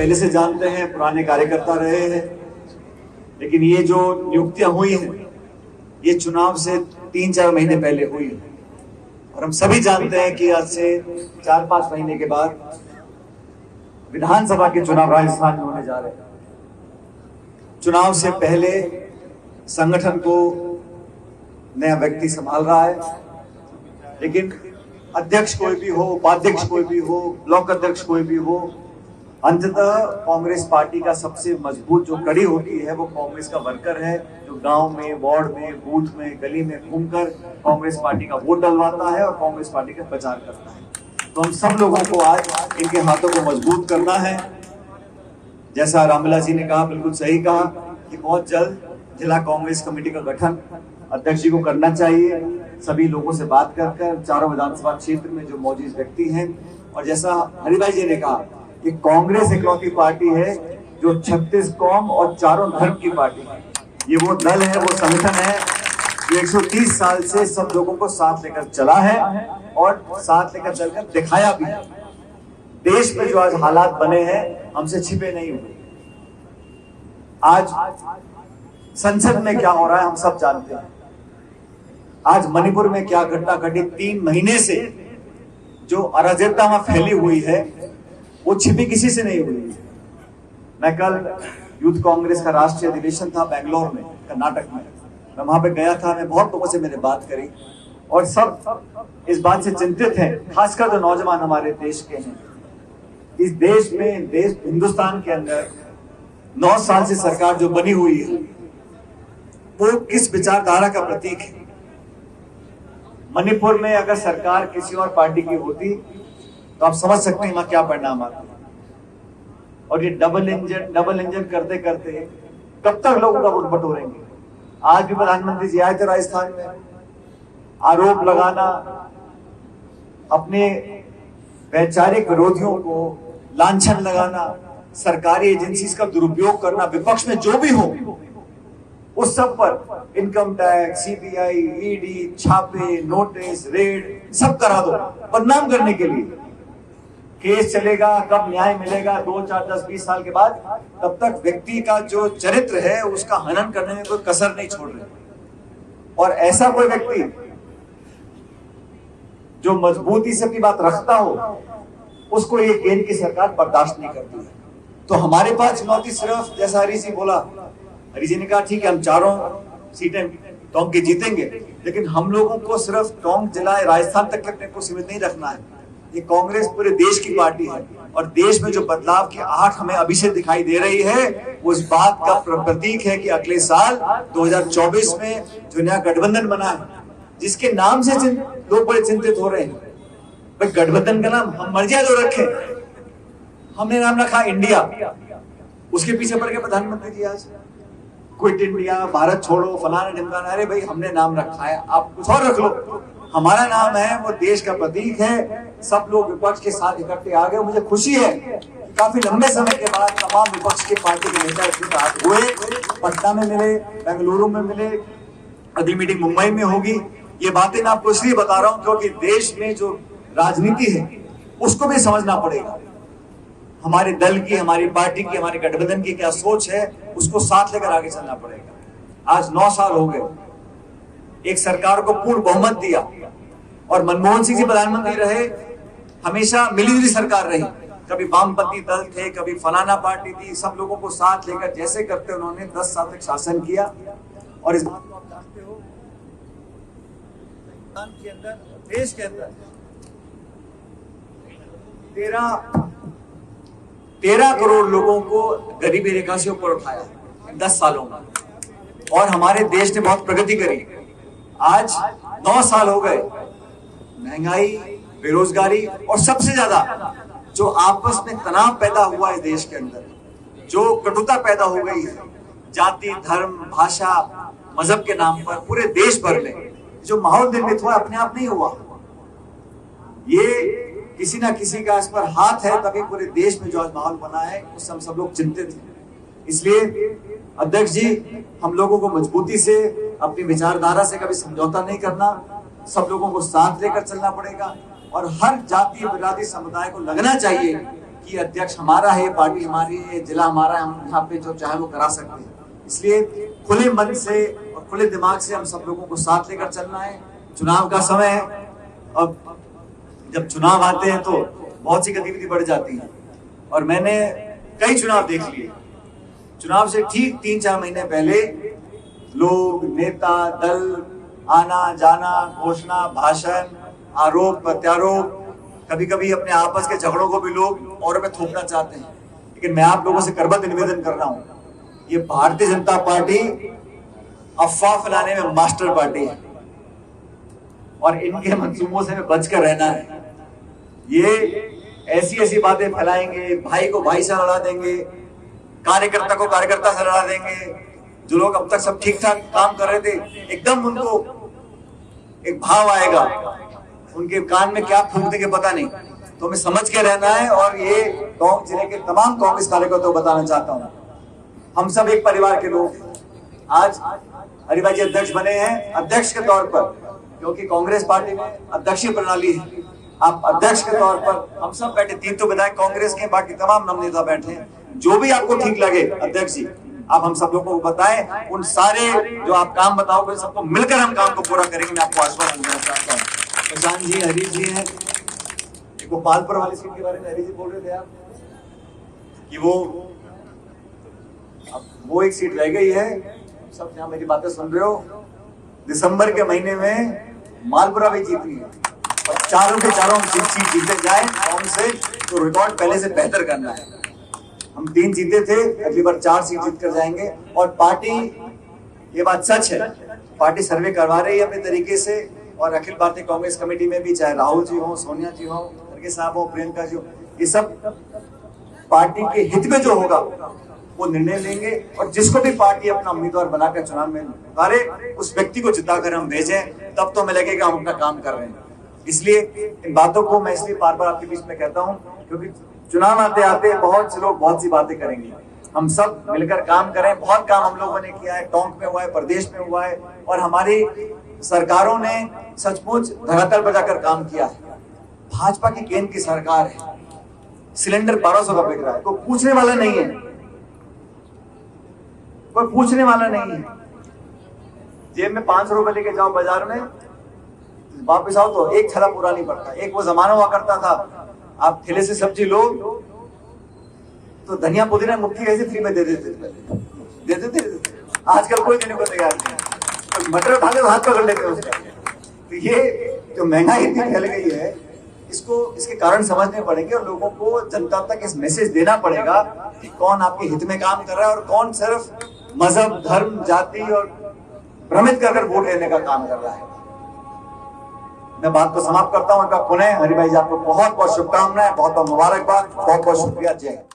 पहले से जानते हैं, पुराने कार्यकर्ता रहे हैं, लेकिन ये जो नियुक्तियां हुई हैं ये चुनाव से 3-4 महीने पहले हुई है और हम सभी जानते हैं कि आज से 4-5 महीने के बाद विधानसभा के चुनाव राजस्थान में होने जा रहे हैं। चुनाव से पहले संगठन को नया व्यक्ति संभाल रहा है, लेकिन अध्यक्ष कोई भी हो, उपाध्यक्ष कोई भी हो, ब्लॉक अध्यक्ष कोई भी हो, अंततः कांग्रेस पार्टी का सबसे मजबूत जो कड़ी होती है वो कांग्रेस का वर्कर है, जो गांव में, वार्ड में, बूथ में, गली में घूमकर कांग्रेस पार्टी का वोट डलवाता है और कांग्रेस पार्टी का प्रचार करता है। तो हम सब लोगों को आज इनके हाथों को मजबूत करना है। जैसा रामविलास जी ने कहा, बिल्कुल सही कहा कि बहुत जल्द जिला कांग्रेस कमेटी का गठन अध्यक्ष जी को करना चाहिए, सभी लोगों से बात कर चारों विधानसभा क्षेत्र में जो मौजूद व्यक्ति हैं। और जैसा हरिभाई जी ने कहा कि कांग्रेस इकलौती पार्टी है जो 36 कौम और चारों धर्म की पार्टी है। ये वो दल है, वो संगठन है जो 130 साल से सब लोगों को साथ लेकर चला है और साथ लेकर चलकर दिखाया भी है। देश में जो आज हालात बने हैं हमसे छिपे नहीं हुए। आज संसद में क्या हो रहा है हम सब जानते हैं। आज मणिपुर में क्या घटना घटी, 3 महीने से जो अराजकता वहां फैली हुई है वो छिपी किसी से नहीं हुई। मैं कल यूथ कांग्रेस का राष्ट्रीय अधिवेशन था बेंगलोर में, कर्नाटक में, मैं वहां पे गया था। मैं बहुत लोगों से मैंने बात करी और सब इस बात से चिंतित हैं, खासकर जो नौजवान हमारे देश के हैं। इस देश में, हिंदुस्तान के अंदर 9 साल से सरकार जो बनी हुई है वो किस विचारधारा का प्रतीक है। मणिपुर में अगर सरकार किसी और पार्टी की होती तो आप समझ सकते हैं वहां क्या परिणाम आता है। और ये डबल इंजन करते करते कब तक लोगों का वोट बटोरेंगे। आज भी प्रधानमंत्री जी आए थे राजस्थान में, आरोप लगाना, अपने वैचारिक विरोधियों को लांछन लगाना, सरकारी एजेंसीज का दुरुपयोग करना, विपक्ष में जो भी हो उस सब पर इनकम टैक्स, सीबीआई, ईडी, छापे, नोटिस, रेड सब करा दो बदनाम करने के लिए। केस चलेगा, कब न्याय मिलेगा 2, 4, 10, 20 साल के बाद, तब तक व्यक्ति का जो चरित्र है उसका हनन करने में कोई कसर नहीं छोड़ रहे। और ऐसा कोई व्यक्ति जो मजबूती से अपनी बात रखता हो उसको ये केंद्र की सरकार बर्दाश्त नहीं करती है। तो हमारे पास चुनौती सिर्फ, जैसा हरी जी बोला, हरी जी ने कहा ठीक है हम 4 सीटें टोंक की जीतेंगे, लेकिन हम लोगों को सिर्फ टोंक जिला राजस्थान तक अपने को सीमित नहीं रखना है। ये कांग्रेस पूरे देश की पार्टी है और देश में जो बदलाव की आहट हमें अभी से दिखाई दे रही है वो इस बात का प्रतीक है कि अगले साल 2024 में जो नया गठबंधन बना है, जिसके नाम से लोग बड़े चिंतित हो रहे हैं, भाई गठबंधन का नाम हम मर्जी जो रखे, हमने नाम रखा इंडिया। उसके पीछे पड़ गए प्रधानमंत्री जी आज, क्विट इंडिया, भारत छोड़ो, फलाना ढिमकाना। अरे भाई हमने नाम रखा है, आप कुछ और रख लो, हमारा नाम है, वो देश का प्रतीक है। सब लोग विपक्ष के साथ इकट्ठे आ गए। मुझे खुशी है काफी लंबे समय के बाद तमाम विपक्ष के पार्टी के नेता इसके साथ हुए, पटना में मिले, बेंगलुरु में मिले, अगली मीटिंग मुंबई में होगी। ये बातें मैं आपको इसलिए बता रहा हूं क्योंकि देश में जो राजनीति है उसको भी समझना पड़ेगा। हमारे दल की, हमारी पार्टी की, हमारे गठबंधन की क्या सोच है उसको साथ लेकर आगे चलना पड़ेगा। आज 9 साल हो गए, एक सरकार को पूर्ण बहुमत दिया और मनमोहन सिंह जी प्रधानमंत्री रहे, हमेशा मिलीजुली सरकार रही। कभी वामपंथी दल थे, कभी फलाना पार्टी थी, सब लोगों को साथ लेकर जैसे करते उन्होंने 10 साल तक शासन किया। और इस बात को आप जानते हो, के अंदर, देश के अंदर 13 करोड़ लोगों को गरीबी रेखा से ऊपर उठाया 10 सालों में, और हमारे देश ने बहुत प्रगति करी। आज 9 साल हो गए, महंगाई, बेरोजगारी और सबसे ज्यादा जो आपस में तनाव पैदा हुआ है देश के अंदर, जो कटुता पैदा हो गई है जाति, धर्म, भाषा, मजहब के नाम पर पूरे देश भर में जो माहौल निर्मित हुआ अपने आप नहीं हुआ। ये किसी ना किसी का इस पर हाथ है, तभी पूरे देश में जो आज माहौल बना है उससे हम सब लोग चिंतित हैं। इसलिए अध्यक्ष जी, हम लोगों को मजबूती से अपनी विचारधारा से कभी समझौता नहीं करना, सब लोगों को साथ लेकर चलना पड़ेगा और हर जाति विरादी समुदाय को लगना चाहिए कि अध्यक्ष हमारा है, पार्टी हमारी है, जिला हमारा है, हम यहाँ पे जो चाहे वो करा सकते हैं। इसलिए खुले मन से और खुले दिमाग से हम सब लोगों को साथ लेकर चलना है। चुनाव का समय है, अब जब चुनाव आते हैं तो बहुत सी गतिविधि बढ़ जाती है और मैंने कई चुनाव देख लिए। चुनाव से ठीक 3-4 महीने पहले लोग, नेता, दल आना जाना, घोषणा, भाषण, आरोप प्रत्यारोप, कभी कभी अपने आपस के झगड़ों को भी लोग और में थोपना चाहते हैं। लेकिन मैं आप लोगों से करबद्ध निवेदन कर रहा हूं, ये भारतीय जनता पार्टी अफवाह फैलाने में मास्टर पार्टी है और इनके मंसूबों से बच कर रहना है। ये ऐसी ऐसी बातें फैलाएंगे, भाई को भाई से लड़ा देंगे, कार्यकर्ता को कार्यकर्ता से लड़ा देंगे। जो लोग अब तक सब ठीक ठाक काम कर रहे थे, एकदम उनको एक भाव आएगा, उनके कान में क्या फूंक देंगे पता नहीं। तो हमें समझ के रहना है और ये टोंक जिले के तमाम कांग्रेस कार्यकर्ताओं को बताना चाहता हूँ, हम सब एक परिवार के लोग। आज हरिभाई जी अध्यक्ष बने हैं अध्यक्ष के तौर पर, क्योंकि कांग्रेस पार्टी में अध्यक्षीय प्रणाली है। आप अध्यक्ष के तौर पर, हम सब बैठे, 3 तो विधायक कांग्रेस के, बाकी तमाम नवनेता बैठे हैं। जो भी आपको ठीक लगे अध्यक्ष जी, आप हम सब लोगों को बताएं। उन सारे जो आप काम बताओगे सबको मिलकर हम काम को पूरा करेंगे। मैं आपको आश्वासन देना चाहता हूँ। प्रशांत जी, हरी जी हैं, गोपालपुर वाली सीट के बारे में हरी जी बोल रहे थे आप कि वो एक सीट रह गई है। सब यहाँ मेरी बातें सुन रहे हो, दिसंबर के महीने में मालपुरा भी जीत रही है और चारों के चारों सीट जीते जाए कौन से, तो रिकॉर्ड पहले से बेहतर करना है। हम 3 जीते थे, अगली बार 4 सीट जीत कर जाएंगे। और पार्टी, ये बात सच है, पार्टी सर्वे करवा रही है अपने तरीके से और अखिल भारतीय कांग्रेस कमेटी में भी, चाहे राहुल जी हो, सोनिया जी हो, खड़गे साहब हो, प्रियंका जी हो, ये सब पार्टी के हित में जो होगा वो निर्णय लेंगे और जिसको भी पार्टी अपना उम्मीदवार बनाकर चुनाव में उतारे, उस व्यक्ति को जिताकर हम भेजें, तब तो हमें लगेगा हम अपना काम कर रहे हैं। इसलिए इन बातों को मैं इसलिए बार बार आपके बीच में कहता हूं, क्योंकि चुनाव आते आते बहुत से लोग बहुत सी बातें करेंगे। हम सब मिलकर काम करें। बहुत काम हम लोगों ने किया है, टोंक में हुआ है, प्रदेश में हुआ है और हमारी सरकारों ने सचमुच धरातल पर जाकर काम किया है। भाजपा की केंद्र की सरकार है, सिलेंडर 1200 का बिक रहा है, कोई पूछने वाला नहीं है, कोई पूछने वाला नहीं है। जेब में 500 रुपए लेके जाओ बाजार में, वापिस आओ तो एक थैला पूरा नहीं पड़ता। एक वो जमाना हुआ करता था, आप ठेले से सब्जी लो तो धनिया पुदीना मुट्ठी ऐसे फ्री में दे देते थे। आजकल कोई देने को तैयार नहीं, तो मटर उठा के हाथ पकड़ लेते हैं उसका। तो ये जो महंगाई इतनी फैल गई है, इसके कारण समझने पड़ेंगे और लोगों को, जनता तक इस मैसेज देना पड़ेगा कि कौन आपके हित में काम कर रहा है और कौन सिर्फ मजहब, धर्म, जाति और भ्रमित कर वोट लेने का काम कर रहा है। मैं बात को समाप्त करता हूं। पुनः हरिभाई जी आपको बहुत बहुत शुभकामनाएं, बहुत बहुत मुबारकबाद, बहुत बहुत शुक्रिया। जय हिंद।